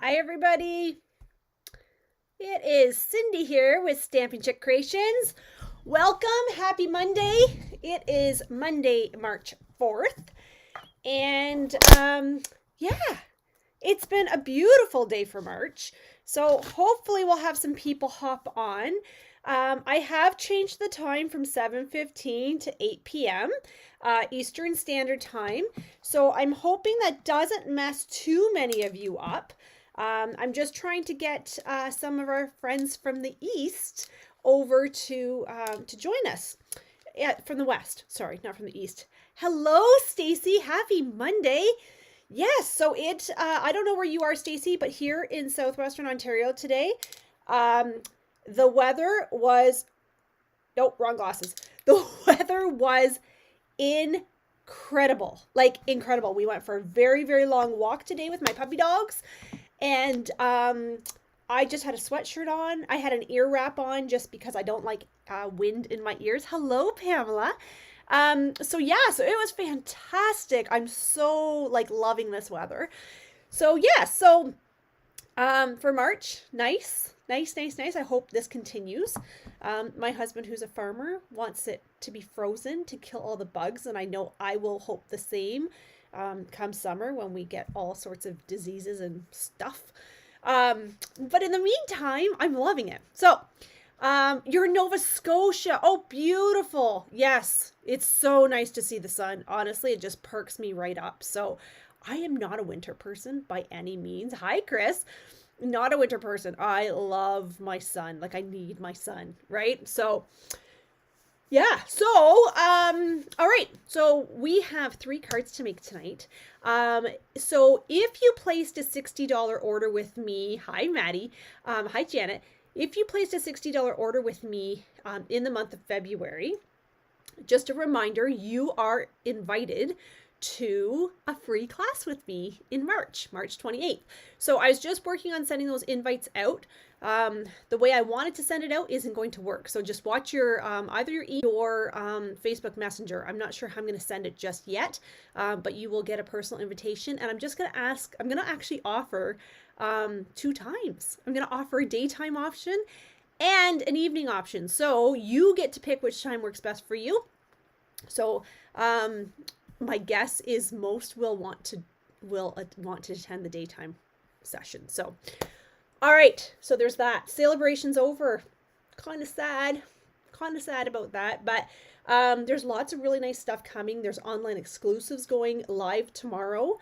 Hi, everybody. It is Cindy here with Stampin' Chick Creations. Welcome. Happy Monday. It is Monday, March 4th. And yeah, it's been a beautiful day for March. So hopefully we'll have some people hop on. I have changed the time from 7:15 to 8 p.m. Eastern Standard Time. So I'm hoping that doesn't mess too many of you up. I'm just trying to get some of our friends from the East over to join us. Yeah, from the West. Sorry, not from the East. Hello, Stacy. Happy Monday. Yes, so I don't know where you are, Stacy, but here in southwestern Ontario today, the weather was, nope, wrong glasses. The weather was incredible, like incredible. We went for a very, very long walk today with my puppy dogs, and I just had a sweatshirt on. I had an ear wrap on just because I don't like wind in my ears. Hello, Pamela. So yeah, so it was fantastic. I'm so like loving this weather. So yeah, so for March, nice. I hope this continues. My husband, who's a farmer, wants it to be frozen to kill all the bugs, and I know I will hope the same come summer when we get all sorts of diseases and stuff. But in the meantime, I'm loving it. So, you're in Nova Scotia. Oh, beautiful. Yes, it's so nice to see the sun. Honestly, it just perks me right up. So, I am not a winter person by any means. Hi, Chris. Not a winter person. I love my sun. Like, I need my sun, right? So, yeah. So, all right. So we have 3 cards to make tonight. So if you placed a $60 order with me, hi, Maddie. Hi, Janet. If you placed a $60 order with me in the month of February, just a reminder, you are invited to a free class with me in March 28th. So I was just working on sending those invites out. The way I wanted to send it out isn't going to work. So just watch your either your email or Facebook Messenger. I'm not sure how I'm going to send it just yet, but you will get a personal invitation. And I'm just going to ask, I'm going to actually offer 2 times. I'm going to offer a daytime option and an evening option. So you get to pick which time works best for you. So my guess is most will want to attend the daytime session. So, all right. So there's that. Celebration's over. Kind of sad about that, but there's lots of really nice stuff coming. There's online exclusives going live tomorrow.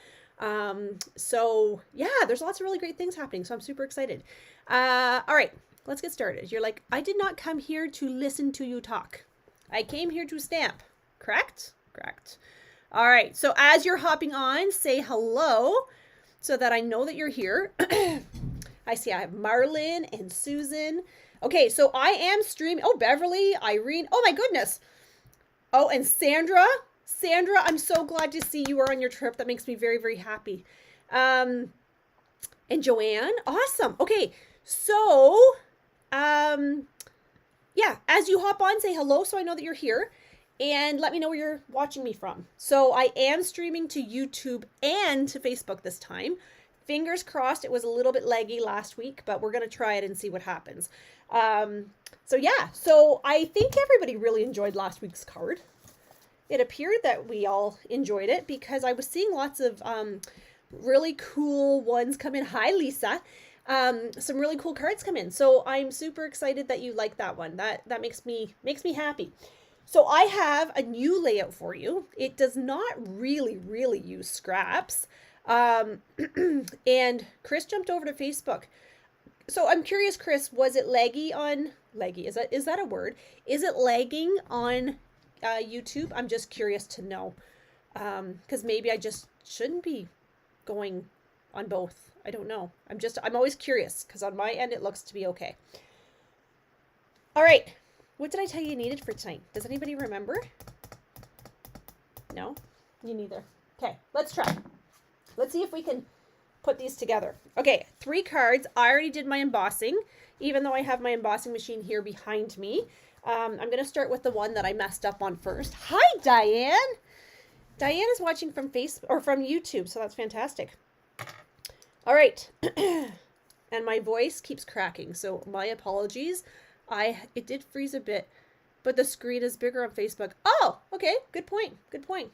So yeah, there's lots of really great things happening. So I'm super excited. All right, let's get started. You're like, I did not come here to listen to you talk. I came here to stamp. Correct? Correct. All right, so as you're hopping on, say hello so that I know that you're here. I see I have Marlin and Susan. Okay, so I am streaming. Oh, Beverly, Irene. Oh, my goodness. Oh, and Sandra. Sandra, I'm so glad to see you are on your trip. That makes me very, very happy. And Joanne, awesome. Okay, so, yeah, as you hop on, say hello so I know that you're here. And let me know where you're watching me from. So I am streaming to YouTube and to Facebook this time. Fingers crossed, it was a little bit laggy last week, but we're going to try it and see what happens. So yeah, so I think everybody really enjoyed last week's card. It appeared that we all enjoyed it because I was seeing lots of really cool ones come in. Hi, Lisa. Some really cool cards come in. So I'm super excited that you like that one. That makes me happy. So I have a new layout for you. It does not really use scraps. And Chris jumped over to Facebook. So I'm curious, Chris, was it laggy? Is that a word? Is it lagging on YouTube? I'm just curious to know. Because maybe I just shouldn't be going on both. I don't know. I'm always curious because on my end it looks to be okay. All right. What did I tell you needed for tonight? Does anybody remember? No? You neither. Okay, let's try. Let's see if we can put these together. Okay, 3 cards. I already did my embossing, even though I have my embossing machine here behind me. I'm going to start with the one that I messed up on first. Hi, Diane. Diane is watching from Facebook or from YouTube, so that's fantastic. All right. And my voice keeps cracking, so my apologies. It did freeze a bit, but the screen is bigger on Facebook. Oh, okay. Good point. Good point.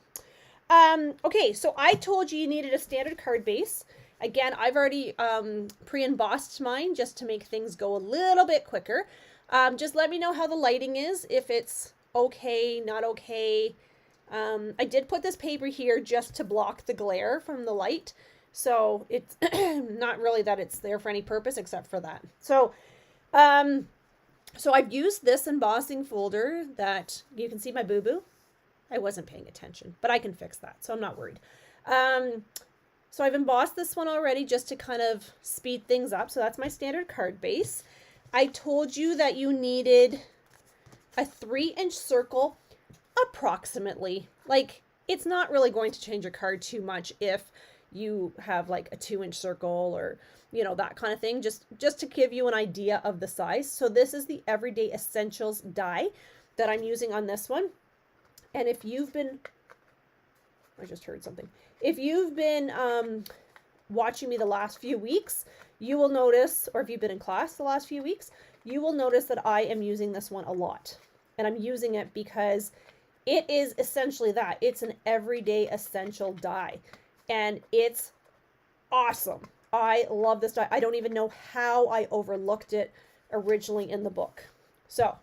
Okay, so I told you needed a standard card base. Again, I've already pre-embossed mine just to make things go a little bit quicker. Just let me know how the lighting is, if it's okay, not okay. I did put this paper here just to block the glare from the light. So it's not really that it's there for any purpose except for that. So, so I've used this embossing folder that you can see my boo-boo. I wasn't paying attention, but I can fix that, so I'm not worried. So I've embossed this one already just to kind of speed things up. So that's my standard card base. I told you that you needed a 3-inch circle approximately. Like, it's not really going to change your card too much if you have like a 2-inch circle or, you know, that kind of thing, just to give you an idea of the size. So this is the Everyday Essentials die that I'm using on this one. And if you've been, I just heard something. If you've been watching me the last few weeks, you will notice, or if you've been in class the last few weeks, you will notice that I am using this one a lot. And I'm using it because it is essentially that. It's an everyday essential die. And it's awesome. I love this die. I don't even know how I overlooked it originally in the book. So,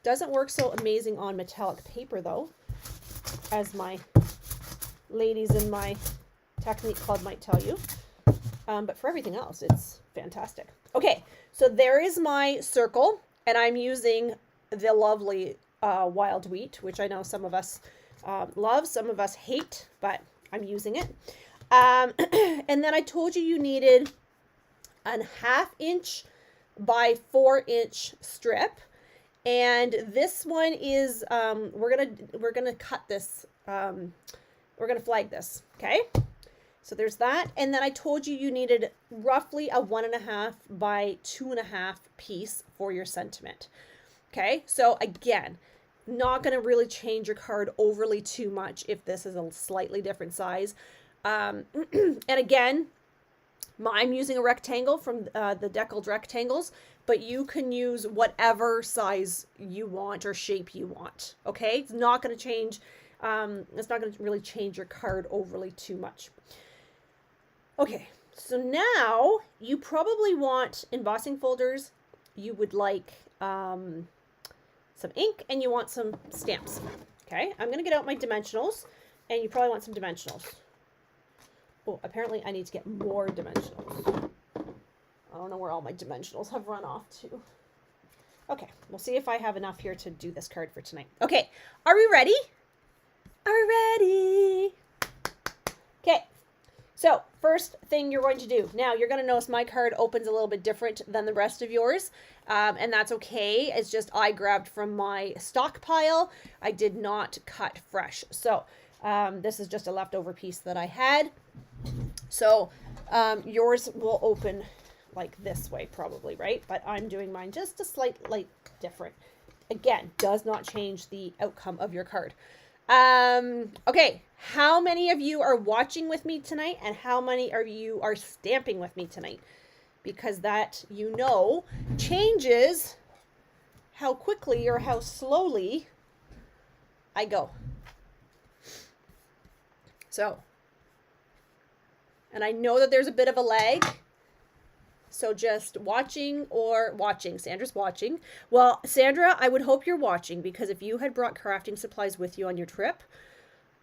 doesn't work so amazing on metallic paper though, as my ladies in my technique club might tell you. But for everything else, it's fantastic. Okay, so there is my circle, and I'm using the lovely wild wheat, which I know some of us love, some of us hate, but I'm using it. And then I told you needed a 1/2 inch by 4-inch strip. And this one is, we're gonna cut this, we're gonna flag this, okay? So there's that. And then I told you needed roughly a 1.5 by 2.5 piece for your sentiment. Okay, so again, not gonna really change your card overly too much if this is a slightly different size. And again, I'm using a rectangle from the Deckled Rectangles, but you can use whatever size you want or shape you want. Okay, it's not going to change. It's not going to really change your card overly too much. Okay, so now you probably want embossing folders. You would like some ink, and you want some stamps. Okay, I'm going to get out my dimensionals, and you probably want some dimensionals. Oh, apparently I need to get more dimensionals. I don't know where all my dimensionals have run off to. Okay, we'll see if I have enough here to do this card for tonight. Okay, are we ready? Are we ready? Okay, so first thing you're going to do. Now, you're going to notice my card opens a little bit different than the rest of yours, and that's okay. It's just I grabbed from my stockpile. I did not cut fresh. So this is just a leftover piece that I had. So yours will open like this way probably, right? But I'm doing mine just a slightly different. Again, does not change the outcome of your card. Okay, how many of you are watching with me tonight, and how many of you are stamping with me tonight? Because that, you know, changes how quickly or how slowly I go. So, and I know that there's a bit of a lag, so just watching or watching. Sandra's watching. Well, Sandra, I would hope you're watching, because if you had brought crafting supplies with you on your trip,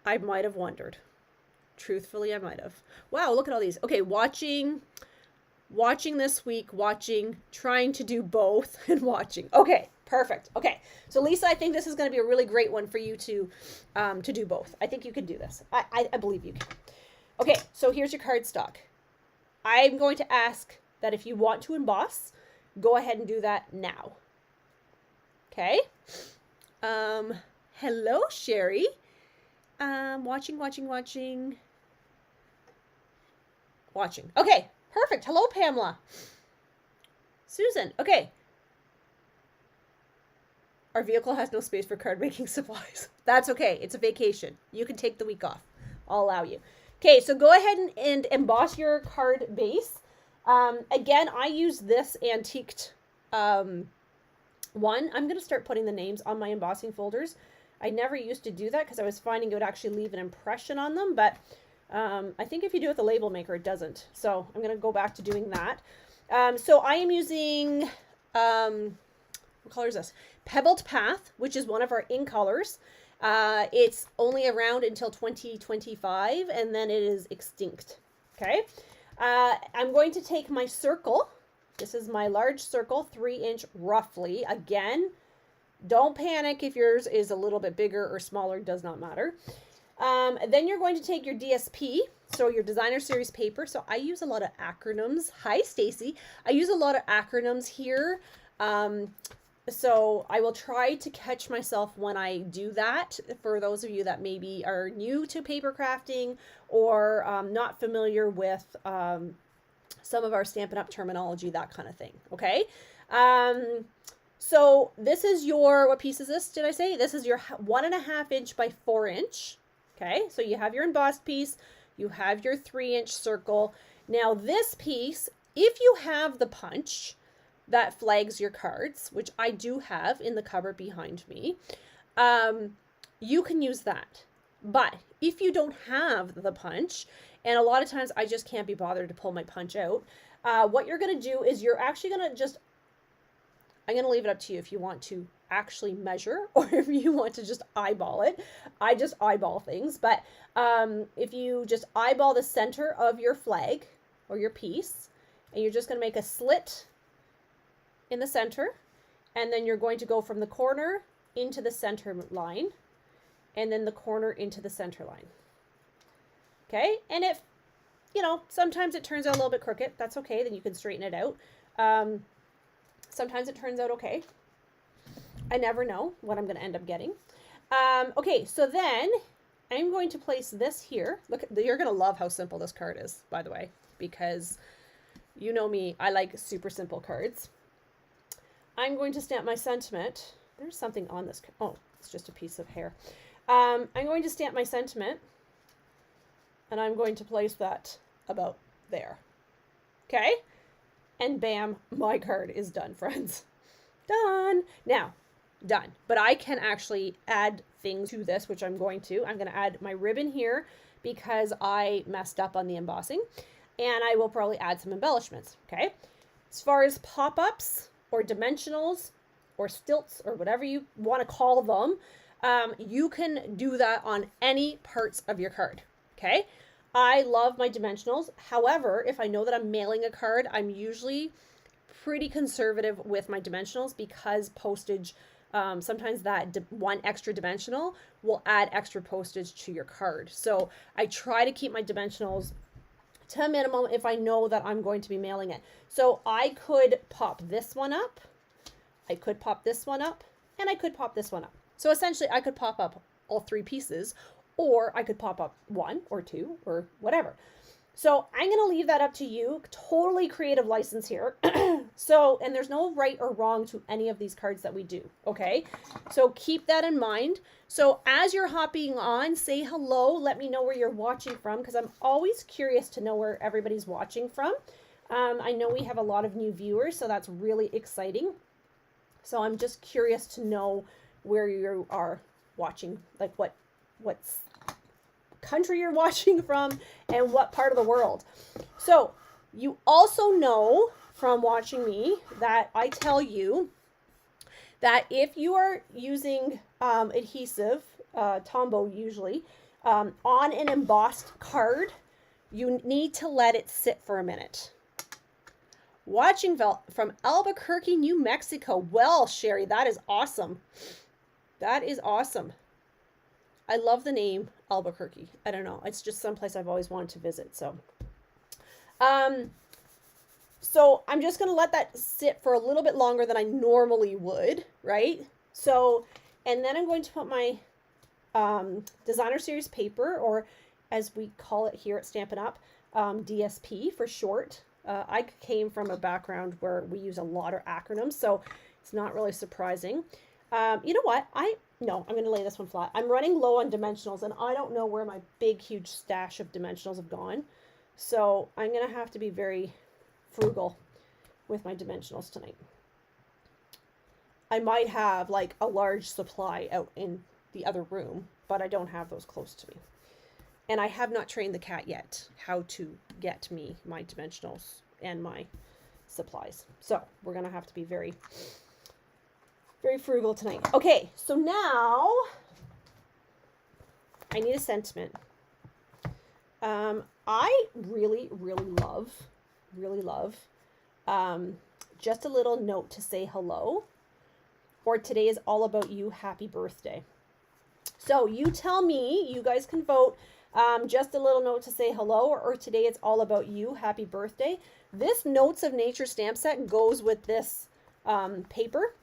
I might have wondered. Truthfully, I might have. Wow, look at all these. Okay, watching this week, trying to do both, and watching. Okay, perfect. Okay, so Lisa, I think this is going to be a really great one for you to do both. I think you can do this. I believe you can. Okay, so here's your cardstock. I'm going to ask that if you want to emboss, go ahead and do that now. Okay? Hello, Sherry. Watching. Okay, perfect. Hello, Pamela. Susan, okay. Our vehicle has no space for card making supplies. That's okay. It's a vacation. You can take the week off. I'll allow you. Okay, so go ahead and emboss your card base. Again, I use this antiqued one. I'm going to start putting the names on my embossing folders. I never used to do that because I was finding it would actually leave an impression on them, but I think if you do it with a label maker, it doesn't. So I'm going to go back to doing that. So I am using, what color is this? Pebbled Path, which is one of our in colors. It's only around until 2025, and then it is extinct. Okay. I'm going to take my circle. This is my large circle, 3-inch roughly. Again, don't panic if yours is a little bit bigger or smaller, does not matter. Then you're going to take your DSP, so your designer series paper. So I use a lot of acronyms. Hi, Stacy. I use a lot of acronyms here. So I will try to catch myself when I do that. For those of you that maybe are new to paper crafting or not familiar with some of our Stampin' Up! Terminology, that kind of thing. Okay. So this is your, what piece is this? Did I say? This is your 1.5 inch by 4 inch. Okay. So you have your embossed piece, you have your 3-inch circle. Now this piece, if you have the punch that flags your cards, which I do have in the cupboard behind me, you can use that. But if you don't have the punch, and a lot of times I just can't be bothered to pull my punch out, what you're going to do is you're actually going to just, I'm going to leave it up to you if you want to actually measure or if you want to just eyeball it. I just eyeball things. But if you just eyeball the center of your flag or your piece, and you're just going to make a slit in the center, and then you're going to go from the corner into the center line, and then the corner into the center line. Okay, and if, you know, sometimes it turns out a little bit crooked, that's okay, then you can straighten it out. Sometimes it turns out okay. I never know what I'm going to end up getting. Okay, so then I'm going to place this here. Look, you're going to love how simple this card is, by the way, because you know me, I like super simple cards. I'm going to stamp my sentiment. There's something on this. Oh, it's just a piece of hair. I'm going to stamp my sentiment, and I'm going to place that about there. Okay? And bam, my card is done, friends. Done. Now, done. But I can actually add things to this, which I'm going to. I'm going to add my ribbon here because I messed up on the embossing. And I will probably add some embellishments. Okay? As far as pop-ups or dimensionals or stilts or whatever you want to call them, you can do that on any parts of your card. Okay? I love my dimensionals. However, if I know that I'm mailing a card, I'm usually pretty conservative with my dimensionals because postage, sometimes that one extra dimensional will add extra postage to your card. So I try to keep my dimensionals to a minimum if I know that I'm going to be mailing it. So I could pop this one up, I could pop this one up, and I could pop this one up. So essentially I could pop up all 3 pieces, or I could pop up 1 or 2 or whatever. So I'm going to leave that up to you. Totally creative license here. So, and there's no right or wrong to any of these cards that we do. Okay. So keep that in mind. So as you're hopping on, say hello. Let me know where you're watching from, because I'm always curious to know where everybody's watching from. I know we have a lot of new viewers, so that's really exciting. So I'm just curious to know where you are watching, like what's country you're watching from and what part of the world. So you also know from watching me that I tell you that if you are using adhesive, Tombow usually, on an embossed card, you need to let it sit for a minute. Watching from Albuquerque, New Mexico. Well, Sherry, that is awesome. That is awesome. I love the name Albuquerque. I don't know. It's just someplace I've always wanted to visit. So I'm just going to let that sit for a little bit longer than I normally would, right? So, and then I'm going to put my designer series paper, or as we call it here at Stampin' Up, DSP for short. I came from a background where we use a lot of acronyms, so it's not really surprising. You know what? No, I'm going to lay this one flat. I'm running low on dimensionals, and I don't know where my big, huge stash of dimensionals have gone. So I'm going to have to be very frugal with my dimensionals tonight. I might have like a large supply out in the other room, but I don't have those close to me. And I have not trained the cat yet how to get me my dimensionals and my supplies. So we're going to have to be very, very frugal tonight. Okay, so now I need a sentiment. I really, really love just a little note to say hello, or today is all about you, happy birthday. So you tell me, you guys can vote, just a little note to say hello, or today it's all about you, happy birthday. This Notes of Nature stamp set goes with this paper,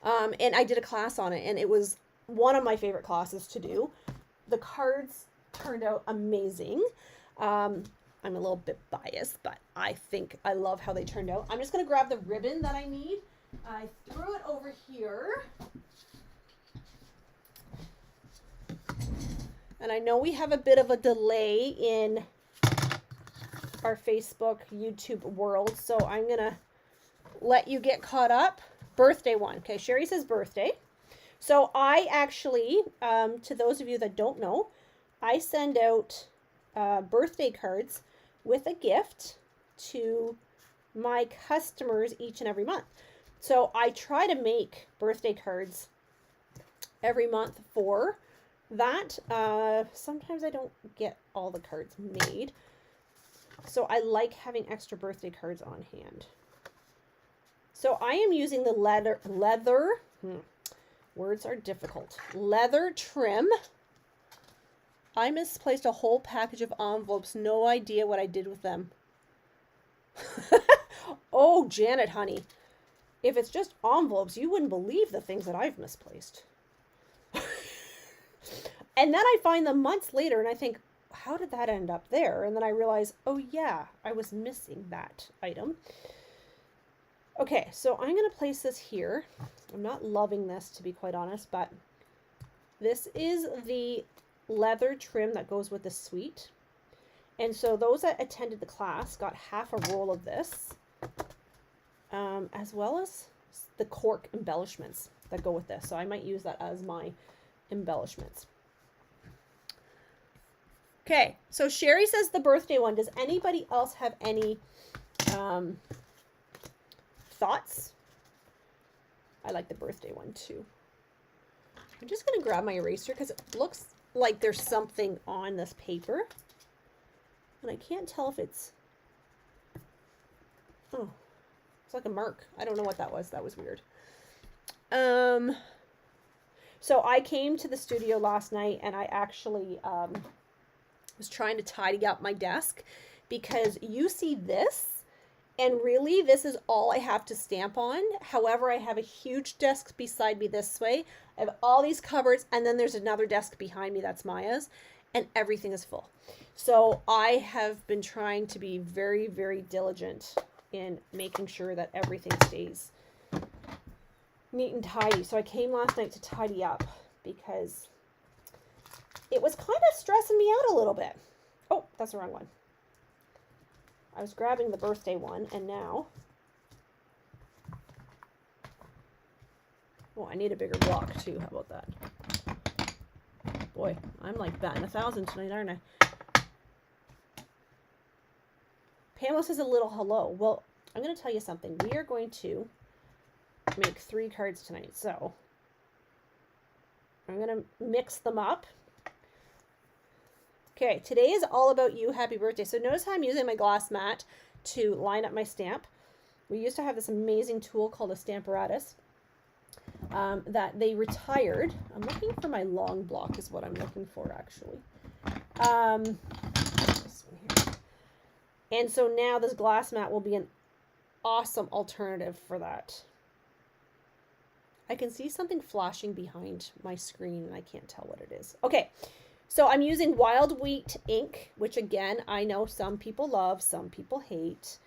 and I did a class on it, and it was one of my favorite classes to do. The cards turned out amazing. I'm a little bit biased, but I think I love how they turned out. I'm just going to grab the ribbon that I need. I threw it over here. And I know we have a bit of a delay in our Facebook, YouTube world, so I'm going to let you get caught up. Birthday one. Okay, Sherry says birthday. So I actually, to those of you that don't know, I send out birthday cards with a gift to my customers each and every month. So I try to make birthday cards every month for that. Sometimes I don't get all the cards made. So I like having extra birthday cards on hand. So I am using the leather, words are difficult, leather trim. I misplaced a whole package of envelopes. No idea what I did with them. Oh, Janet, honey. If it's just envelopes, you wouldn't believe the things that I've misplaced. And then I find them months later and I think, how did that end up there? And then I realize, oh yeah, I was missing that item. Okay, so I'm going to place this here. I'm not loving this, to be quite honest, but this is the leather trim that goes with the suite. And so those that attended the class got half a roll of this, as well as the cork embellishments that go with this. So I might use that as my embellishments. Okay, so Sherry says the birthday one. Does anybody else have any thoughts? I like the birthday one too. I'm just going to grab my eraser because it looks like there's something on this paper. And I can't tell if it's... Oh, it's like a mark. I don't know what that was. That was weird. So I came to the studio last night and I actually was trying to tidy up my desk because you see this and really this is all I have to stamp on. However, I have a huge desk beside me this way. I have all these cupboards and then there's another desk behind me that's Maya's and everything is full. So I have been trying to be very, very diligent in making sure that everything stays neat and tidy. So I came last night to tidy up because it was kind of stressing me out a little bit. Oh, that's the wrong one. I was grabbing the birthday one and now, oh, I need a bigger block too. How about that? Boy, I'm like batting 1,000 tonight, aren't I? Pamela says a little hello. Well, I'm going to tell you something. We are going to make 3 cards tonight. So I'm going to mix them up. Okay, today is all about you. Happy birthday. So notice how I'm using my glass mat to line up my stamp. We used to have this amazing tool called a Stamparatus that they retired. I'm looking for my long block is what I'm looking for actually. This one here. And so now this glass mat will be an awesome alternative for that. I can see something flashing behind my screen and I can't tell what it is. Okay, so I'm using Wild Wheat ink, which again, I know some people love, some people hate.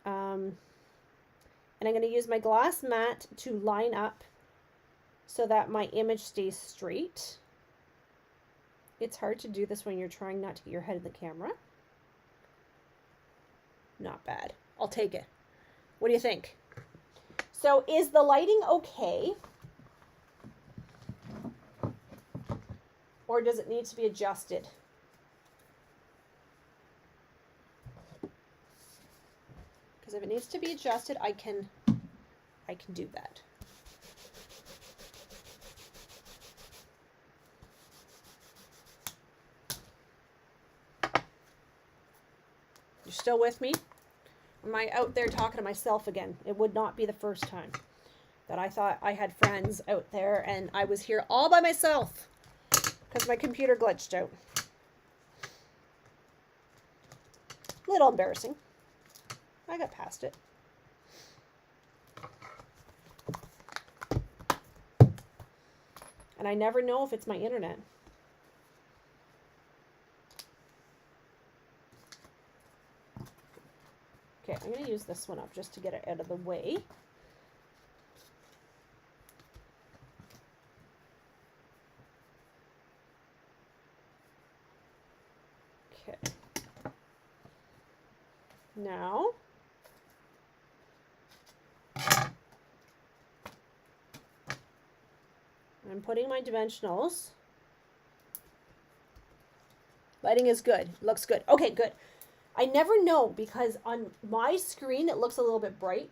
And I'm going to use my glass mat to line up so that my image stays straight. It's hard to do this when you're trying not to get your head in the camera. Not bad. I'll take it. What do you think? So is the lighting okay? Or does it need to be adjusted? Because if it needs to be adjusted, I can do that. You're still with me? Am I out there talking to myself again? It would not be the first time that I thought I had friends out there and I was here all by myself because my computer glitched out. A little embarrassing. I got past it. And I never know if it's my internet. Okay, I'm going to use this one up just to get it out of the way. Okay. Now, I'm putting my dimensionals. Lighting is good. Looks good. Okay, good. I never know because on my screen it looks a little bit bright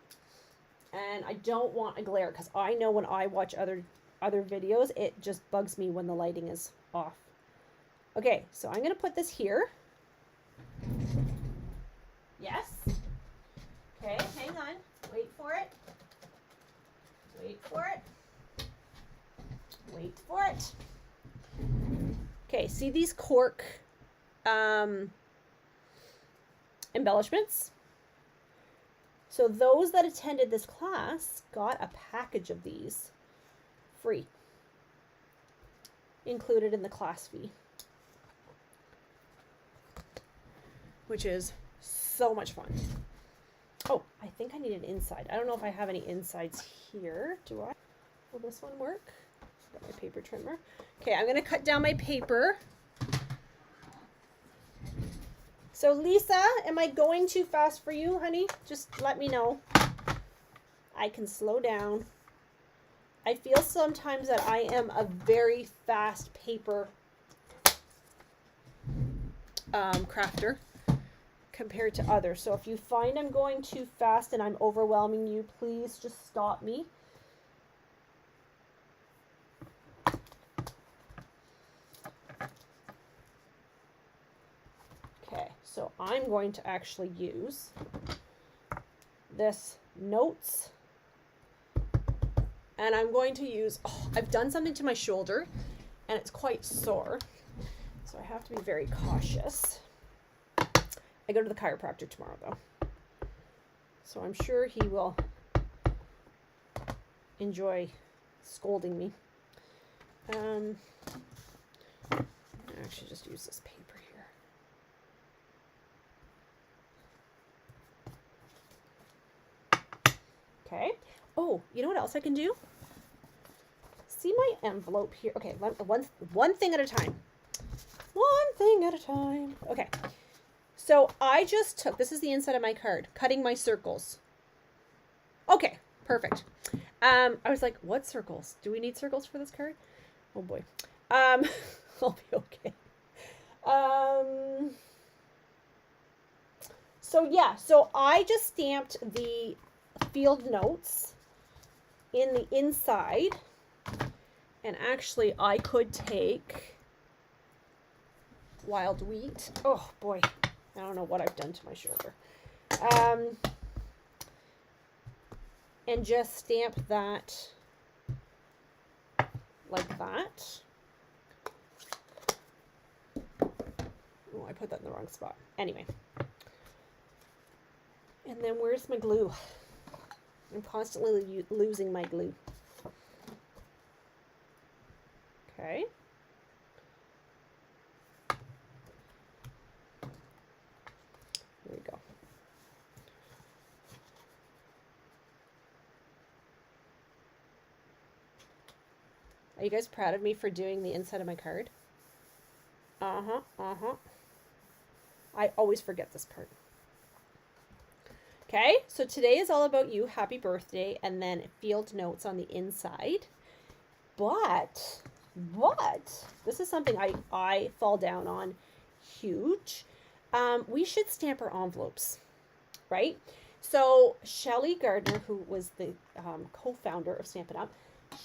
and I don't want a glare because I know when I watch other videos it just bugs me when the lighting is off. Okay, so I'm going to put this here. Yes. Okay, hang on. Wait for it. Wait for it. Wait for it. Okay, see these cork embellishments? So those that attended this class got a package of these free, included in the class fee, which is so much fun. Oh, I think I need an inside. I don't know if I have any insides here. Do I? Will this one work? Got my paper trimmer. Okay, I'm going to cut down my paper. So Lisa, am I going too fast for you, honey? Just let me know. I can slow down. I feel sometimes that I am a very fast paper crafter compared to others. So if you find I'm going too fast and I'm overwhelming you, please just stop me. Okay, so I'm going to actually use this notes, and I'm going to use, I've done something to my shoulder and it's quite sore, so I have to be very cautious. I go to the chiropractor tomorrow though, so I'm sure he will enjoy scolding me. I actually just use this paper here. Okay. Oh, you know what else I can do? See my envelope here? Okay, one thing at a time. One thing at a time. Okay. So I just took, this is the inside of my card, cutting my circles. Okay, perfect. I was like, what circles? Do we need circles for this card? Oh boy. I'll be okay. So yeah, so I just stamped the field notes in the inside, and actually I could take wild wheat. Oh boy, I don't know what I've done to my shoulder. And just stamp that like that. Oh, I put that in the wrong spot. Anyway. And then where's my glue? I'm constantly losing my glue. Okay. Here we go. Are you guys proud of me for doing the inside of my card? Uh-huh. I always forget this part. Okay, so today is all about you. Happy birthday, and then field notes on the inside. But this is something I fall down on huge. We should stamp our envelopes, right? So Shelly Gardner, who was the co-founder of Stampin' Up,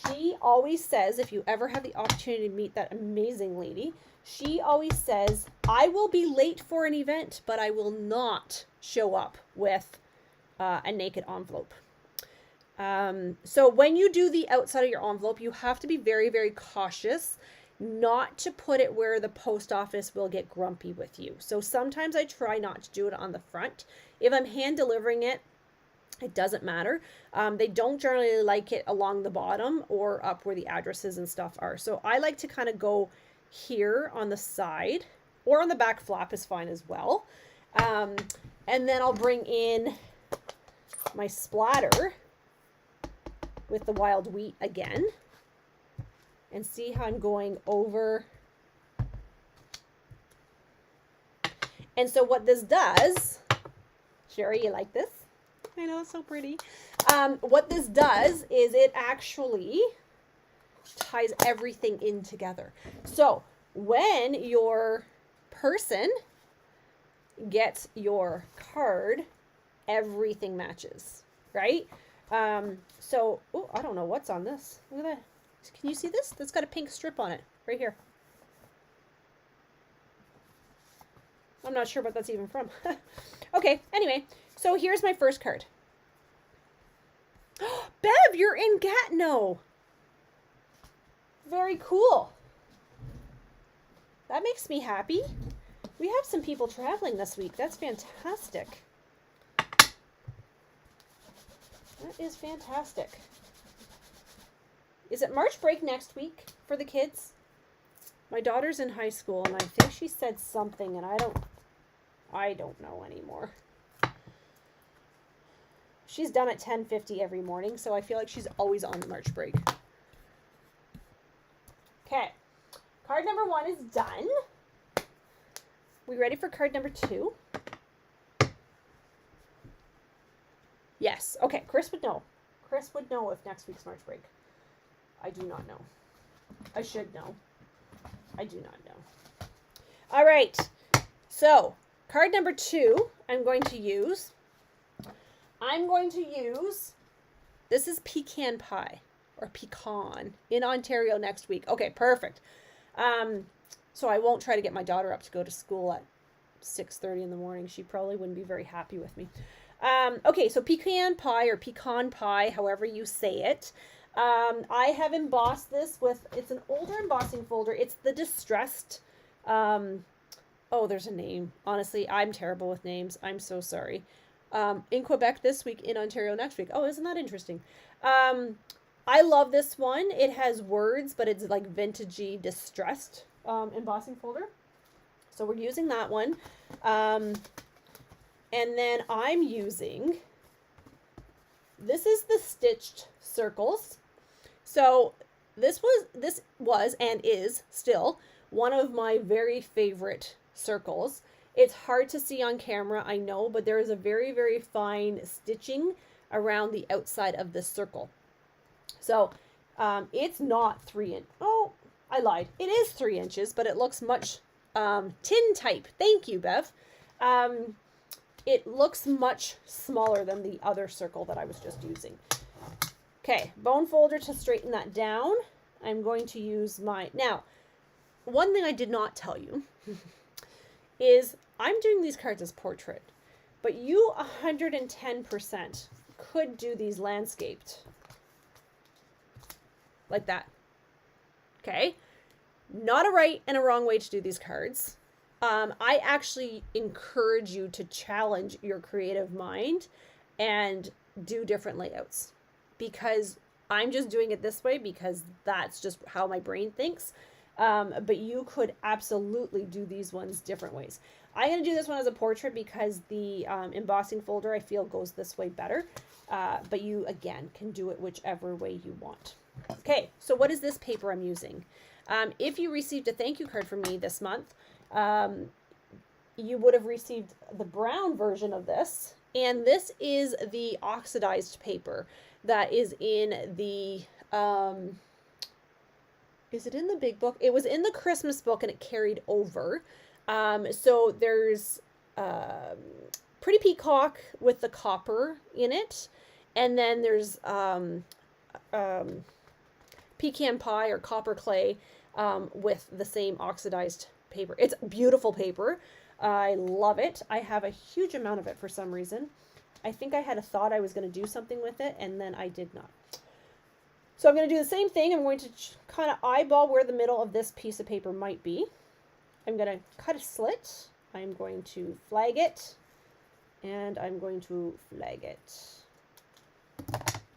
she always says, if you ever have the opportunity to meet that amazing lady, she always says, I will be late for an event, but I will not show up with a naked envelope. So when you do the outside of your envelope, you have to be very, very cautious not to put it where the post office will get grumpy with you. So sometimes I try not to do it on the front. If I'm hand delivering it, it doesn't matter. They don't generally like it along the bottom or up where the addresses and stuff are. So I like to kind of go here on the side, or on the back flap is fine as well. And then I'll bring in my splatter with the wild wheat again, and see how I'm going over. And so what this does, Sherry, you like this? I know, it's so pretty. What this does is it actually ties everything in together. So when your person gets your card, everything matches, right? So, oh, I don't know what's on this. Look at that. Can you see this? That's got a pink strip on it right here. I'm not sure what that's even from. Okay, anyway, so here's my first card. Bev, you're in Gatineau. Very cool. That makes me happy. We have some people traveling this week. That's fantastic. That is fantastic. Is it March break next week for the kids? My daughter's in high school, and I think she said something, and I don't know anymore. She's done at 10:50 every morning, so I feel like she's always on March break. Okay, card number 1 is done. We ready for card number 2? Yes. Okay, Chris would know. Chris would know if next week's March break. I do not know. I should know. I do not know. All right. So, card number 2, I'm going to use, this is pecan pie, or pecan, in Ontario next week. Okay, perfect. So I won't try to get my daughter up to go to school at 6:30 in the morning. She probably wouldn't be very happy with me. Okay, so pecan pie, or pecan pie, however you say it. I have embossed this with, it's an older embossing folder. It's the Distressed, oh, there's a name. Honestly, I'm terrible with names. I'm so sorry. In Quebec this week, in Ontario next week. Oh, isn't that interesting? I love this one. It has words, but it's like vintagey Distressed embossing folder. So we're using that one. And then I'm using, this is the Stitched Circles. So this was and is still one of my very favorite circles. It's hard to see on camera, I know, but there is a very, very fine stitching around the outside of this circle. So it's not 3 inch. Oh, I lied. It is 3 inches, but it looks much tin type. Thank you, Bev. It looks much smaller than the other circle that I was just using. Okay, bone folder to straighten that down. I'm going to use my, now, one thing I did not tell you is I'm doing these cards as portrait, but you 110% could do these landscaped like that. Okay, not a right and a wrong way to do these cards. I actually encourage you to challenge your creative mind and do different layouts, because I'm just doing it this way because that's just how my brain thinks. But you could absolutely do these ones different ways. I'm going to do this one as a portrait because the embossing folder I feel goes this way better. But you, again, can do it whichever way you want. Okay, so what is this paper I'm using? If you received a thank you card from me this month, you would have received the brown version of this, And this is the oxidized paper that is in the, is it in the big book? It was in the Christmas book and it carried over. So there's Pretty Peacock with the copper in it. And then there's Pecan Pie or Copper Clay with the same oxidized paper. It's beautiful paper. I love it. I have a huge amount of it for some reason. I think I had a thought I was going to do something with it, and then I did not. So I'm going to do the same thing. I'm going to kind of eyeball where the middle of this piece of paper might be. I'm going to cut a slit. I'm going to flag it, and I'm going to flag it.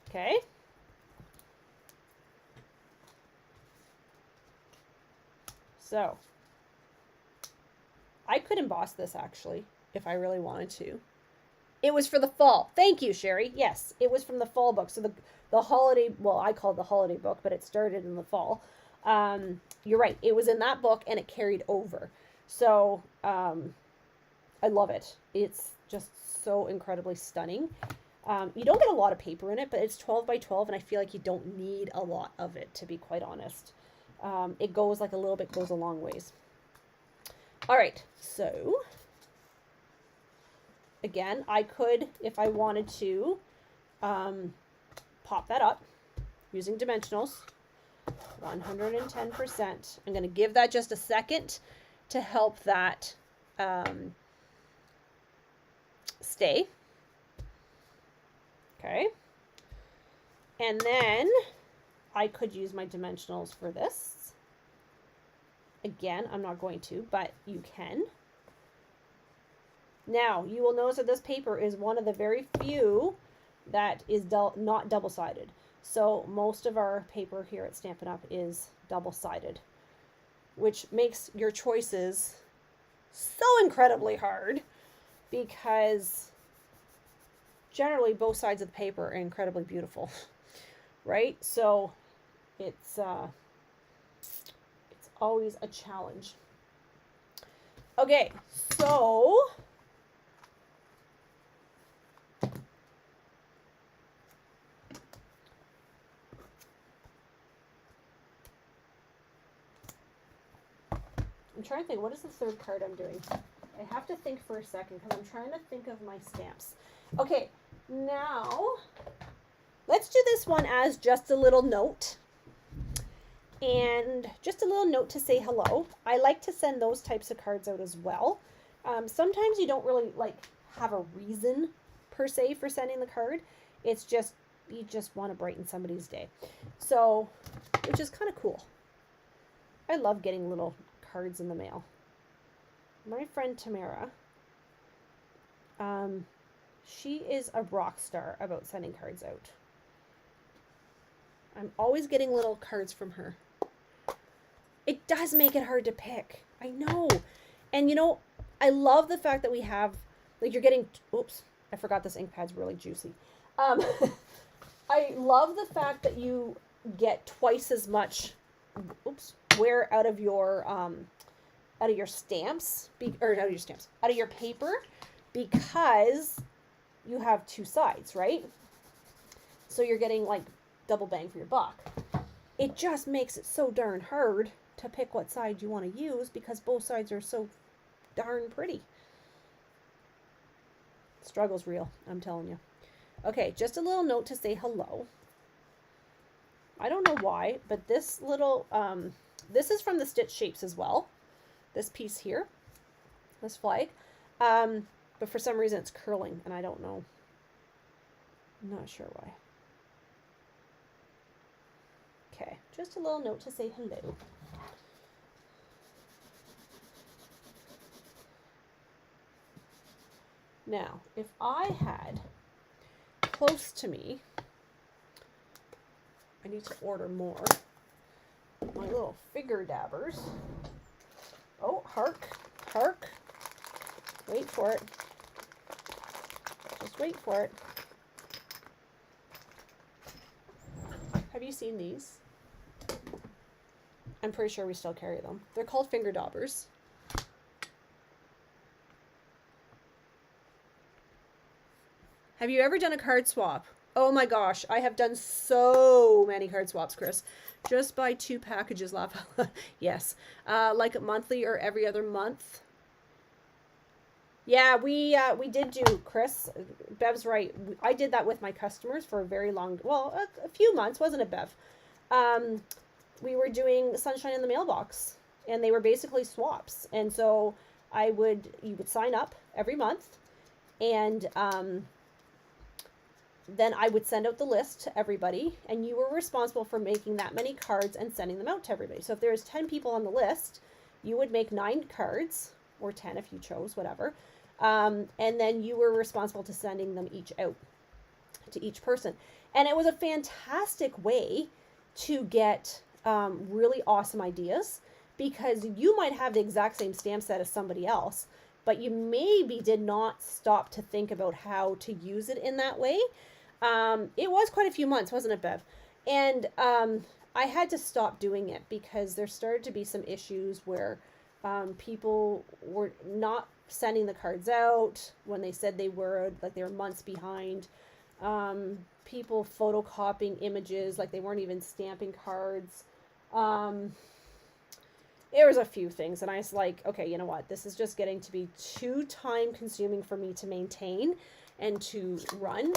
Okay. So I could emboss this actually if I really wanted to. It was for the fall. Thank you, Sherry. Yes, it was from the fall book. So the holiday, well, I call it the holiday book, but it started in the fall. You're right. It was in that book and it carried over. So I love it. It's just so incredibly stunning. You don't get a lot of paper in it, but it's 12 by 12, and I feel like you don't need a lot of it, to be quite honest. It goes like a little bit, goes a long ways. All right, so again, I could, if I wanted to, pop that up using dimensionals, 110%. I'm going to give that just a second to help that stay. Okay. And then I could use my dimensionals for this. Again, I'm not going to, but you can. Now, you will notice that this paper is one of the very few that is not double-sided. So most of our paper here at Stampin' Up! Is double-sided, which makes your choices so incredibly hard because generally both sides of the paper are incredibly beautiful, right? So it's always a challenge. Okay, so I'm trying to think, what is the third card I'm doing? I have to think for a second because I'm trying to think of my stamps. Okay, now let's do this one as just a little note. And just a little note to say hello. I like to send those types of cards out as well. Sometimes you don't really have a reason per se for sending the card. It's just, you just want to brighten somebody's day. So, which is kind of cool. I love getting little cards in the mail. My friend Tamara, she is a rock star about sending cards out. I'm always getting little cards from her. It does make it hard to pick. I know. And you know, I love the fact that we have, like, you're getting, oops, I forgot this ink pad's really juicy. I love the fact that you get twice as much, oops, wear out of your stamps, out of your paper, because you have two sides, right? So you're getting like double bang for your buck. It just makes it so darn hard to pick what side you want to use because both sides are so darn pretty. Struggle's real, I'm telling you. Okay, just a little note to say hello. I don't know why, but this little, this is from the Stitch Shapes as well. This piece here, this flag. But for some reason it's curling and I don't know. I'm not sure why. Okay, just a little note to say hello. Now, if I had close to me, I need to order more. My little figure dabbers. Oh, hark, hark. Wait for it. Just wait for it. Have you seen these? I'm pretty sure we still carry them. They're called finger daubers. Have you ever done a card swap? Oh my gosh, I have done so many card swaps, Chris. Just buy 2 packages, laugh. Yes. Like monthly or every other month. Yeah, we did do, Chris. Bev's right. I did that with my customers for a very long, well, a few months, wasn't it, Bev? We were doing Sunshine in the Mailbox, and they were basically swaps. And so you would sign up every month, and then I would send out the list to everybody, and you were responsible for making that many cards and sending them out to everybody. So if there's 10 people on the list, you would make 9 cards, or 10 if you chose, whatever. And then you were responsible to sending them each out to each person. And it was a fantastic way to get really awesome ideas, because you might have the exact same stamp set as somebody else, but you maybe did not stop to think about how to use it in that way. It was quite a few months, wasn't it, Bev? And I had to stop doing it because there started to be some issues where people were not sending the cards out when they said they were, like they were months behind. People photocopying images, like they weren't even stamping cards. There was a few things, and I was like, okay, you know what? This is just getting to be too time consuming for me to maintain and to run.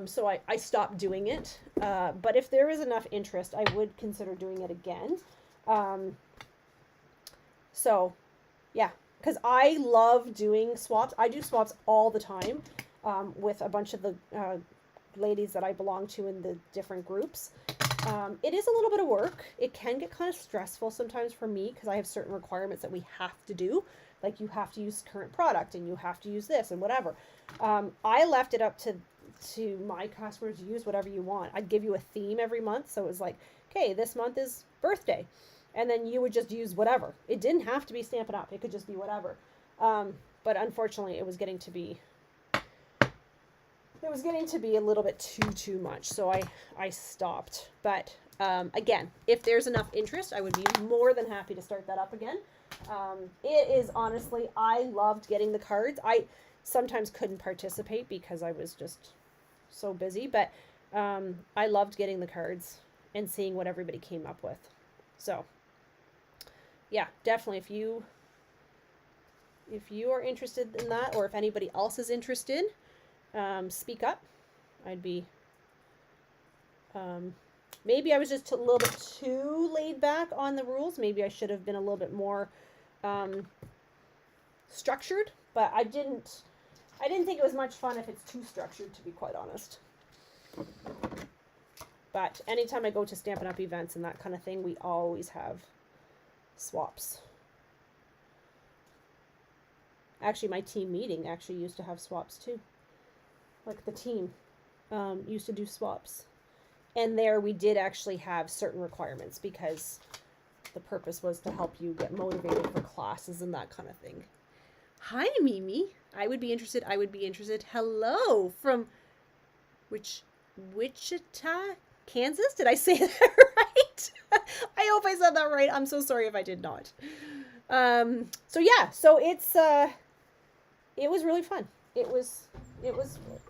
So I stopped doing it. But if there is enough interest, I would consider doing it again. So yeah, because I love doing swaps. I do swaps all the time with a bunch of the ladies that I belong to in the different groups. It is a little bit of work. It can get kind of stressful sometimes for me because I have certain requirements that we have to do. Like you have to use current product and you have to use this and whatever. I left it up to my customers to use whatever you want. I'd give you a theme every month. So it was like, okay, this month is birthday. And then you would just use whatever. It didn't have to be Stampin' Up. It could just be whatever. But unfortunately, it was getting to be a little bit too much. So I stopped. But again, if there's enough interest, I would be more than happy to start that up again. It is honestly, I loved getting the cards. I sometimes couldn't participate because I was just so busy. But I loved getting the cards and seeing what everybody came up with. So yeah, definitely if you are interested in that, or if anybody else is interested, speak up. I'd be maybe I was just a little bit too laid back on the rules. Maybe I should have been a little bit more structured, but I didn't think it was much fun if it's too structured, to be quite honest. But anytime I go to Stampin' Up! Events and that kind of thing, we always have swaps. Actually, my team meeting actually used to have swaps too. Like the team used to do swaps. And there we did actually have certain requirements because the purpose was to help you get motivated for classes and that kind of thing. Hi, Mimi. I would be interested. Hello from Wichita, Kansas. Did I say that right? I hope I said that right. I'm so sorry if I did not. So yeah, so it was really fun.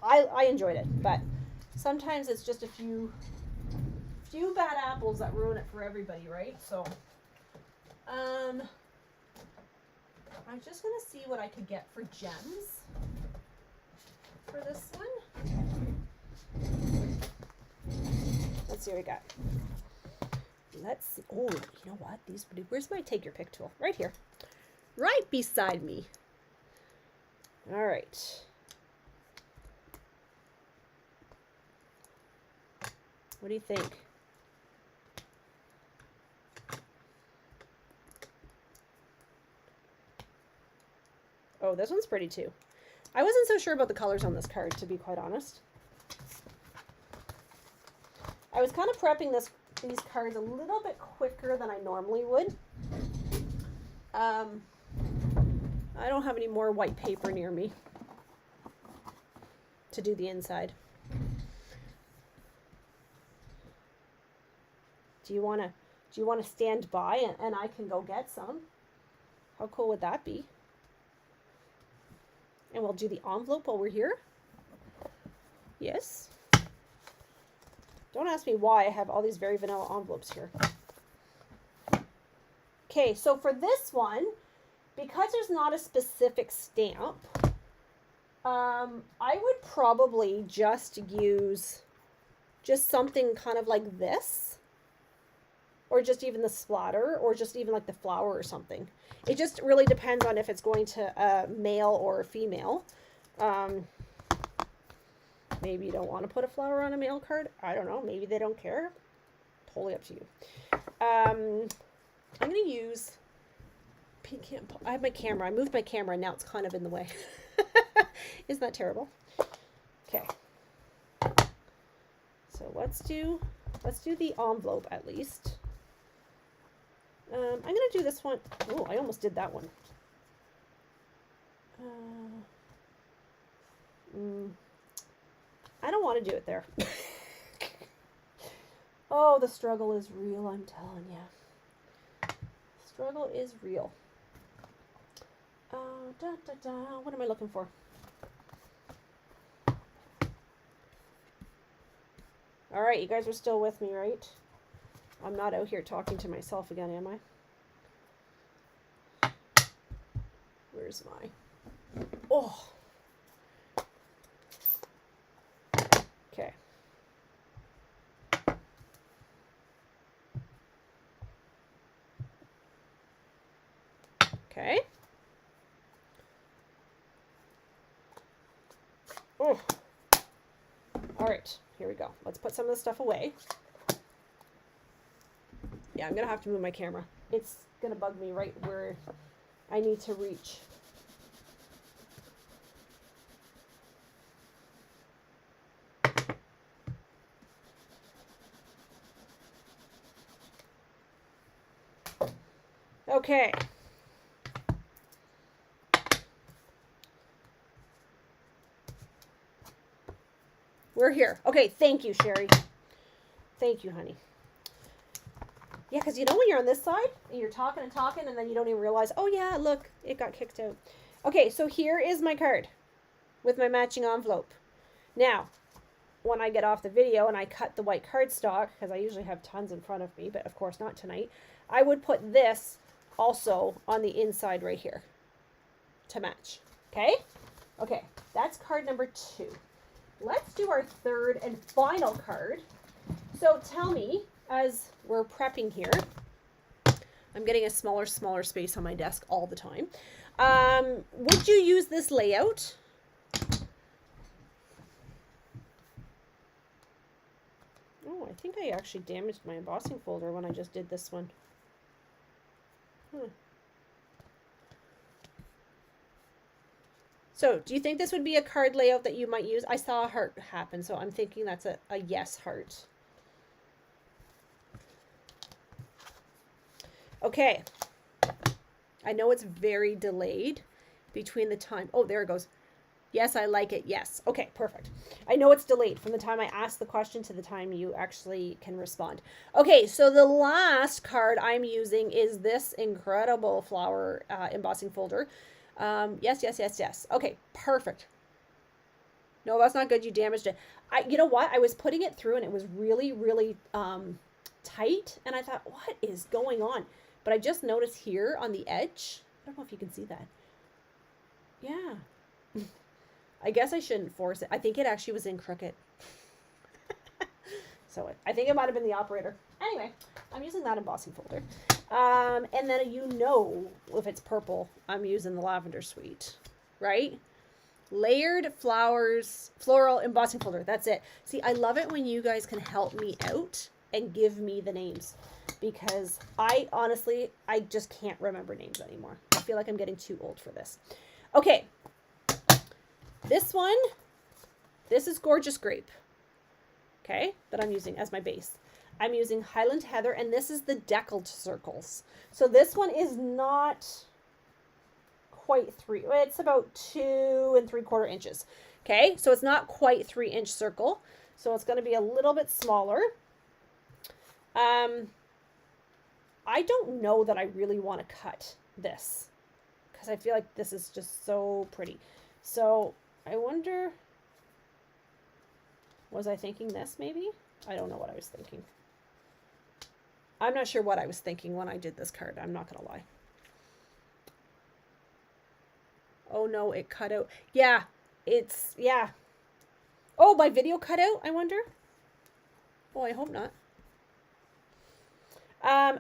I enjoyed it, but sometimes it's just a few bad apples that ruin it for everybody, right? So, I'm just gonna see what I could get for gems for this one. Let's see what we got. Let's see. Oh, you know what? Where's my take your pick tool? Right here. Right beside me. All right. What do you think? Oh, this one's pretty too. I wasn't so sure about the colors on this card, to be quite honest. I was kind of prepping these cards a little bit quicker than I normally would. I don't have any more white paper near me to do the inside. Do you want to stand by and I can go get some? How cool would that be? And we'll do the envelope while we're here. Yes. Don't ask me why I have all these very vanilla envelopes here. Okay, so for this one, because there's not a specific stamp, I would probably just use just something kind of like this, or just even the splatter, or just even like the flower or something. It just really depends on if it's going to a male or a female. Maybe you don't want to put a flower on a mail card. I don't know. Maybe they don't care. Totally up to you. I'm going to use pink. I have my camera. I moved my camera and now it's kind of in the way. Isn't that terrible? Okay. So let's do the envelope at least. I'm going to do this one. Oh, I almost did that one. I don't want to do it there. Oh, the struggle is real, I'm telling you. Struggle is real. What am I looking for? All right, you guys are still with me, right? I'm not out here talking to myself again, am I? Where's my... Oh! Okay. Okay. Oh. All right, here we go. Let's put some of this stuff away. Yeah, I'm going to have to move my camera. It's going to bug me right where I need to reach. Okay. We're here. Okay, thank you, Sherry. Thank you, honey. Yeah, because you know when you're on this side, and you're talking and talking, and then you don't even realize, oh yeah, look, it got kicked out. Okay, so here is my card with my matching envelope. Now, when I get off the video and I cut the white cardstock, because I usually have tons in front of me, but of course not tonight, I would put this also on the inside right here to match. Okay? Okay, that's card number 2. Let's do our third and final card. So tell me, as we're prepping here, I'm getting a smaller space on my desk all the time. Would you use this layout? Oh, I think I actually damaged my embossing folder when I just did this one. So, do you think this would be a card layout that you might use? I saw a heart happen, so I'm thinking that's a yes heart. Okay. I know it's very delayed between the time. Oh, there it goes. Yes, I like it. Yes. Okay, perfect. I know it's delayed from the time I ask the question to the time you actually can respond. Okay, so the last card I'm using is this incredible flower embossing folder. Yes. Okay, perfect. No, that's not good. You damaged it. You know what? I was putting it through and it was really, really tight. And I thought, what is going on? But I just noticed here on the edge. I don't know if you can see that. Yeah. I guess I shouldn't force it. I think it actually was in crooked. So I think it might have been the operator. Anyway, I'm using that embossing folder. And then if it's purple, I'm using the lavender suite, right? Layered flowers, floral embossing folder. That's it. See, I love it when you guys can help me out and give me the names, because I just can't remember names anymore. I feel like I'm getting too old for this. Okay. This one, this is Gorgeous Grape, okay, that I'm using as my base. I'm using Highland Heather, and this is the deckled circles. So this one is not quite 3. It's about 2 3/4 inches. Okay, so it's not quite 3-inch circle. So it's going to be a little bit smaller. I don't know that I really want to cut this, because I feel like this is just so pretty. So I wonder, Was I thinking this maybe? I don't know what I was thinking. I'm not sure what I was thinking when I did this card. I'm not going to lie. Oh no, it cut out. Yeah, yeah. Oh, my video cut out, I wonder? Oh, I hope not.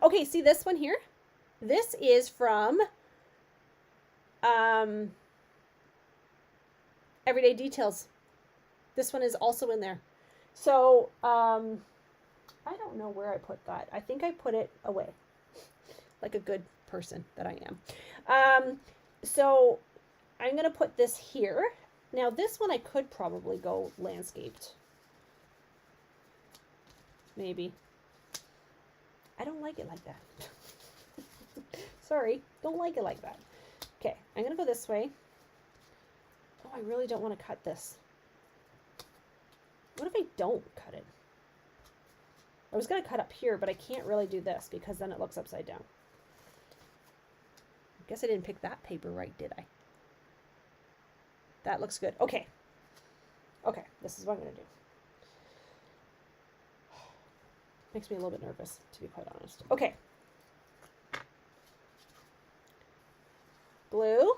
Okay, see this one here? This is from Everyday Details. This one is also in there. So, I don't know where I put that. I think I put it away, like a good person that I am. So I'm going to put this here. Now this one I could probably go landscaped. Maybe. I don't like it like that. Sorry, don't like it like that. Okay, I'm going to go this way. Oh, I really don't want to cut this. What if I don't cut it? I was going to cut up here, but I can't really do this because then it looks upside down. I guess I didn't pick that paper right, did I? That looks good. Okay. Okay, this is what I'm going to do. Makes me a little bit nervous, to be quite honest. Okay. Glue.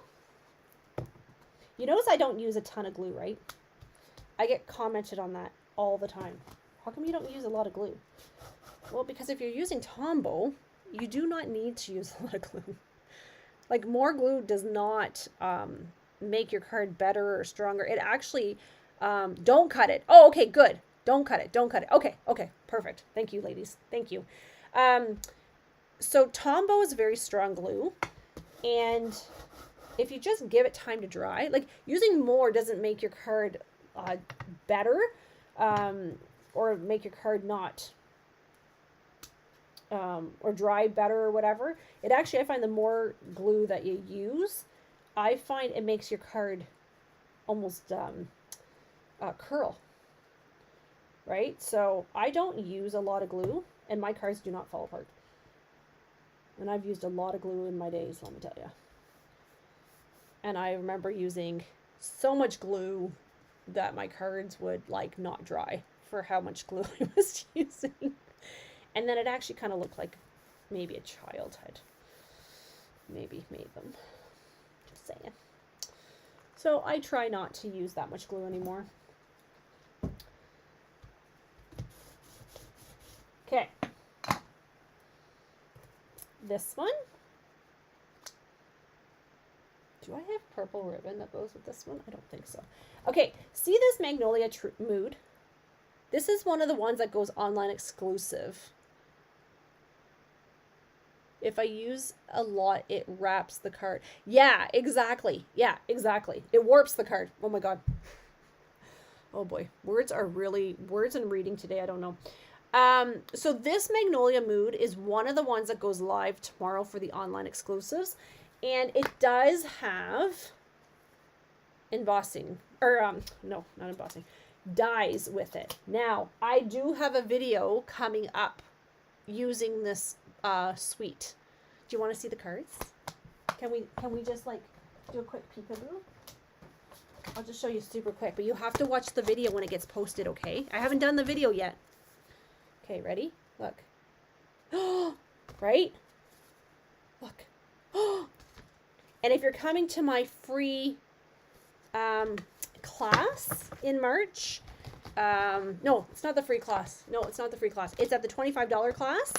You notice I don't use a ton of glue, right? I get commented on that all the time. How come you don't use a lot of glue? Well, because if you're using Tombow, you do not need to use a lot of glue. Like, more glue does not make your card better or stronger. It actually, don't cut it. Oh, okay, good. Don't cut it. Don't cut it. Okay, okay, perfect. Thank you, ladies. Thank you. So Tombow is very strong glue. And if you just give it time to dry, like, using more doesn't make your card better or make your card not or dry better or whatever. It actually, I find the more glue that you use, I find it makes your card almost curl, right? So I don't use a lot of glue and my cards do not fall apart. And I've used a lot of glue in my days, let me tell you. And I remember using so much glue that my cards would like not dry for how much glue I was using. And then it actually kind of looked like maybe a child had maybe made them. Just saying. So I try not to use that much glue anymore. Okay. This one. Do I have purple ribbon that goes with this one? I don't think so. Okay, see this Magnolia Mood? This is one of the ones that goes online exclusive. If I use a lot, it wraps the card. Yeah, exactly. Yeah, exactly. It warps the card. Oh my God. Oh boy. Words and reading today, I don't know. So this Magnolia Mood is one of the ones that goes live tomorrow for the online exclusives. And it does have embossing, or no, not embossing, dies with it. Now, I do have a video coming up using this suite. Do you want to see the cards? Can we just like do a quick peekaboo? I'll just show you super quick, but you have to watch the video when it gets posted, okay? I haven't done the video yet. Okay, ready? Look. Right? Look. And if you're coming to my free class in March, no, it's not the free class. No, it's not the free class. It's at the $25 class.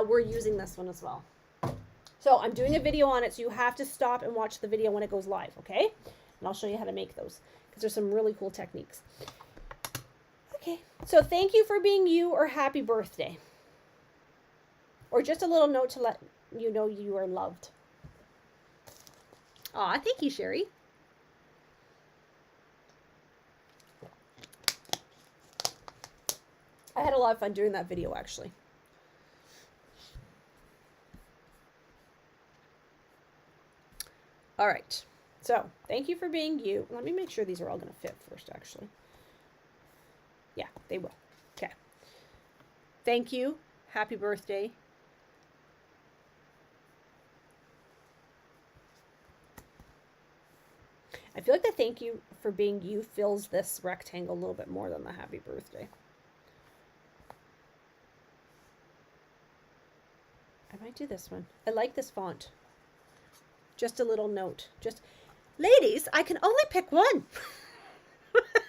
We're using this one as well. So I'm doing a video on it, so you have to stop and watch the video when it goes live, okay? And I'll show you how to make those, because there's some really cool techniques. Okay, so thank you for being you, or happy birthday. Or just a little note to let you know you are loved. Aw, thank you, Sherry. I had a lot of fun doing that video, actually. All right. So, thank you for being you. Let me make sure these are all going to fit first, actually. Yeah, they will. Okay. Thank you. Happy birthday. I feel like the thank you for being you fills this rectangle a little bit more than the happy birthday. I might do this one. I like this font. Just a little note. Just, ladies, I can only pick one.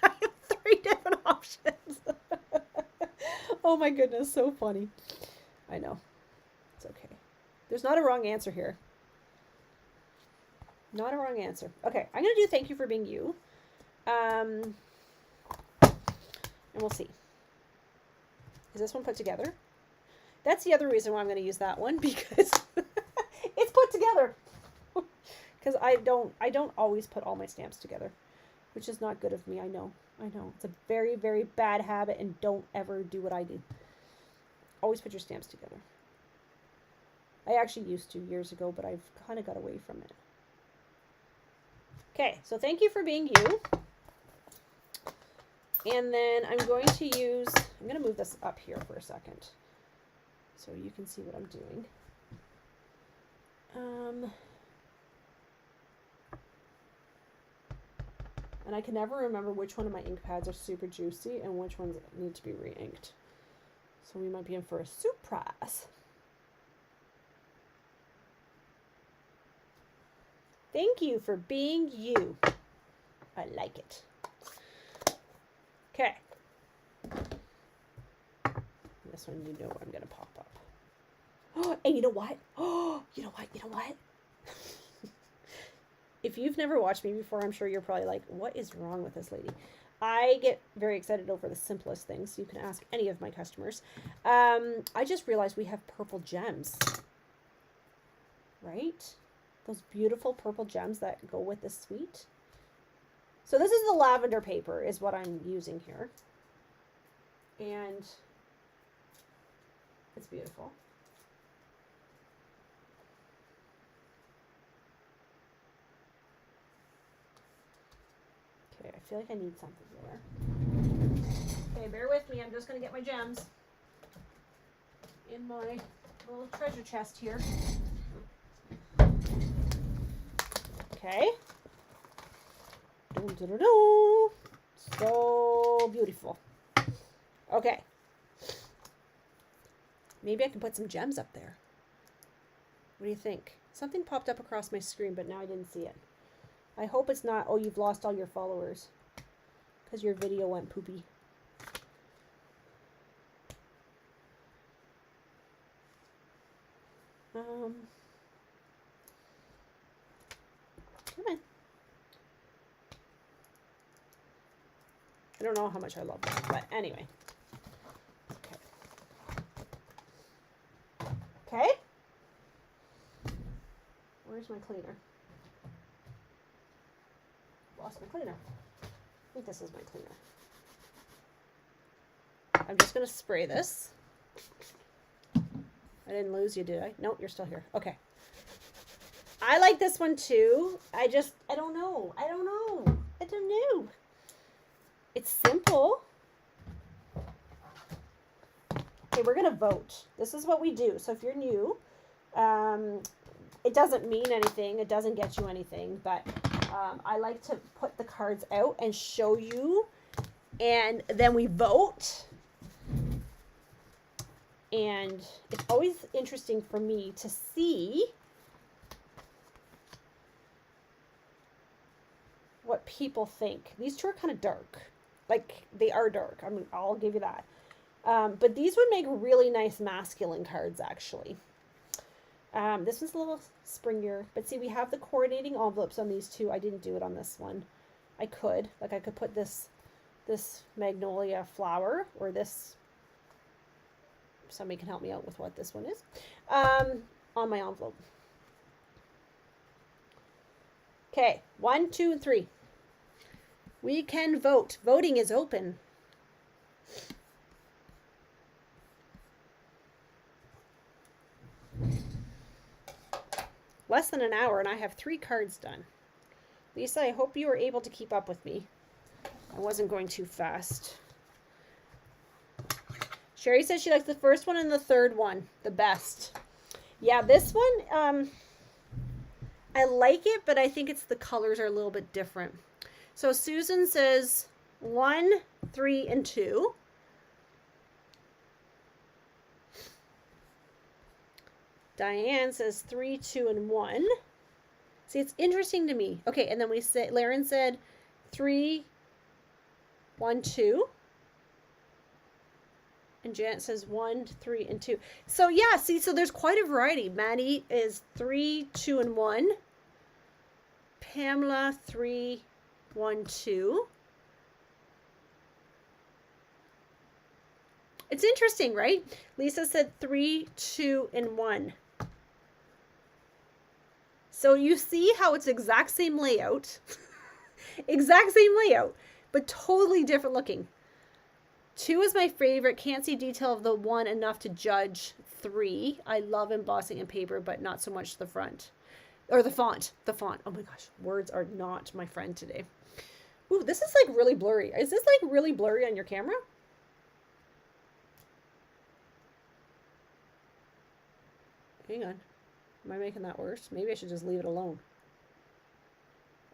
I have 3 different options. Oh my goodness, so funny. I know. It's okay. There's not a wrong answer here. Not a wrong answer. Okay, I'm going to do thank you for being you. And we'll see. Is this one put together? That's the other reason why I'm going to use that one, because it's put together. Because I don't always put all my stamps together, which is not good of me. I know. It's a very, very bad habit, and don't ever do what I do. Always put your stamps together. I actually used to years ago, but I've kind of got away from it. Okay, so thank you for being you. And then I'm going to move this up here for a second so you can see what I'm doing. And I can never remember which one of my ink pads are super juicy and which ones need to be re-inked. So we might be in for a surprise. Thank you for being you. I like it. Okay. This one, you know I'm going to pop up. Oh, and you know what? Oh, you know what? If you've never watched me before, I'm sure you're probably like, what is wrong with this lady? I get very excited over the simplest things. You can ask any of my customers. I just realized we have purple gems. Right? Those beautiful purple gems that go with the suite. So this is the lavender paper is what I'm using here. And it's beautiful. Okay, I feel like I need something there. Okay, bear with me. I'm just going to get my gems in my little treasure chest here. Okay. So beautiful. Okay. Maybe I can put some gems up there. What do you think? Something popped up across my screen, but now I didn't see it. I hope it's not, oh, you've lost all your followers because your video went poopy. Come on. I don't know how much I love that, but anyway. Okay. Where's my cleaner? Lost my cleaner. I think this is my cleaner. I'm just going to spray this. I didn't lose you, did I? Nope, you're still here. Okay. I like this one too. I don't know. It's simple. Okay, we're going to vote. This is what we do. So if you're new, it doesn't mean anything. It doesn't get you anything. But I like to put the cards out and show you. And then we vote. And it's always interesting for me to see what people think. These two are kind of dark. Like, they are dark. I mean, I'll give you that. But these would make really nice masculine cards, actually. This one's a little springier. But see, we have the coordinating envelopes on these two. I didn't do it on this one. I could. Like, I could put this magnolia flower, or this, somebody can help me out with what this one is, on my envelope. Okay, 1, 2, and 3. We can vote. Voting is open. Less than an hour, and I have 3 cards done. Lisa, I hope you were able to keep up with me. I wasn't going too fast. Sherry says she likes the first one and the third one the best. Yeah, this one, I like it, but I think it's the colors are a little bit different. So Susan says 1, 3, and 2. Diane says 3, 2, and 1. See, it's interesting to me. Okay, and then we say, Laren said 3, 1, 2. And Janet says 1, 3, and 2. So yeah, see, so there's quite a variety. Maddie is 3, 2, and 1. Pamela 3, 1, 2. It's interesting, right? Lisa said 3, 2, and 1. So you see how it's exact same layout. Exact same layout, but totally different looking. 2 is my favorite. Can't see detail of the 1 enough to judge. 3. I love embossing in paper, but not so much the front. Or the font. The font. Oh my gosh. Words are not my friend today. Ooh, this is like really blurry. Is this like really blurry on your camera? Hang on. Am I making that worse? Maybe I should just leave it alone.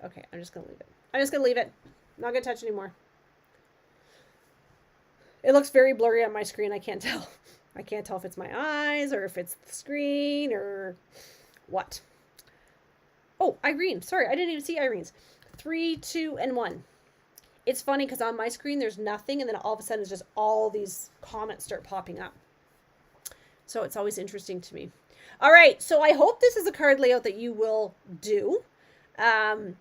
Okay, I'm just going to leave it. I'm just going to leave it. I'm not going to touch anymore. It looks very blurry on my screen. I can't tell. I can't tell if it's my eyes or if it's the screen or what. Oh, Irene. Sorry, I didn't even see Irene's. 3, 2, and 1. It's funny because on my screen there's nothing, and then all of a sudden it's just all these comments start popping up. So it's always interesting to me. All right, so I hope this is a card layout that you will do and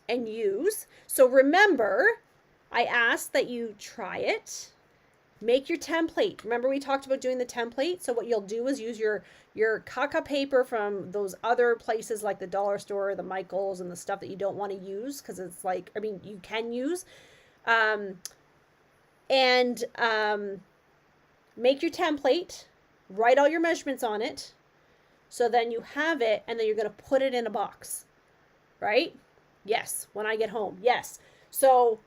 use. So remember, I asked that you try it. Make your template. Remember we talked about doing the template? So what you'll do is use your caca paper from those other places like the dollar store, the Michaels, and the stuff that you don't want to use because it's like, I mean, you can use. Make your template. Write all your measurements on it. So then you have it, and then you're going to put it in a box, right? Yes, when I get home, yes. So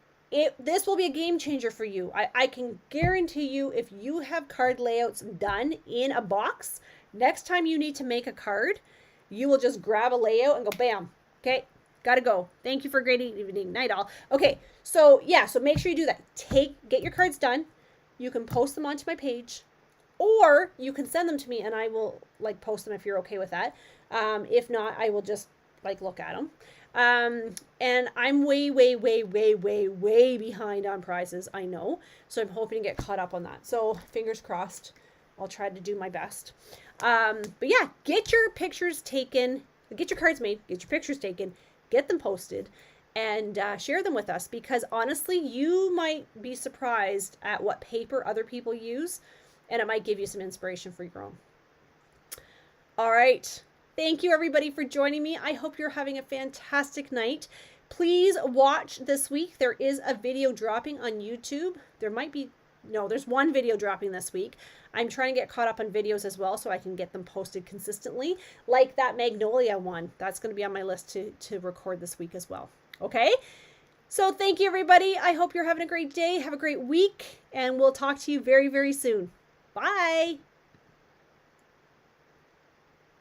this will be a game changer for you. I can guarantee you if you have card layouts done in a box, next time you need to make a card, you will just grab a layout and go, bam, okay, gotta go. Thank you for a great evening, night all. Okay, so yeah, so make sure you do that. Get your cards done. You can post them onto my page. Or you can send them to me and I will like post them if you're okay with that. If not, I will just like look at them. And I'm way behind on prizes, I know. So I'm hoping to get caught up on that. So fingers crossed, I'll try to do my best. But yeah, get your pictures taken, get your cards made, get your pictures taken, get them posted, and share them with us because honestly, you might be surprised at what paper other people use. And it might give you some inspiration for your own. All right. Thank you, everybody, for joining me. I hope you're having a fantastic night. Please watch this week. There is a video dropping on YouTube. There's one video dropping this week. I'm trying to get caught up on videos as well so I can get them posted consistently. Like that Magnolia one. That's going to be on my list to record this week as well. Okay? So thank you, everybody. I hope you're having a great day. Have a great week. And we'll talk to you very, very soon. Bye.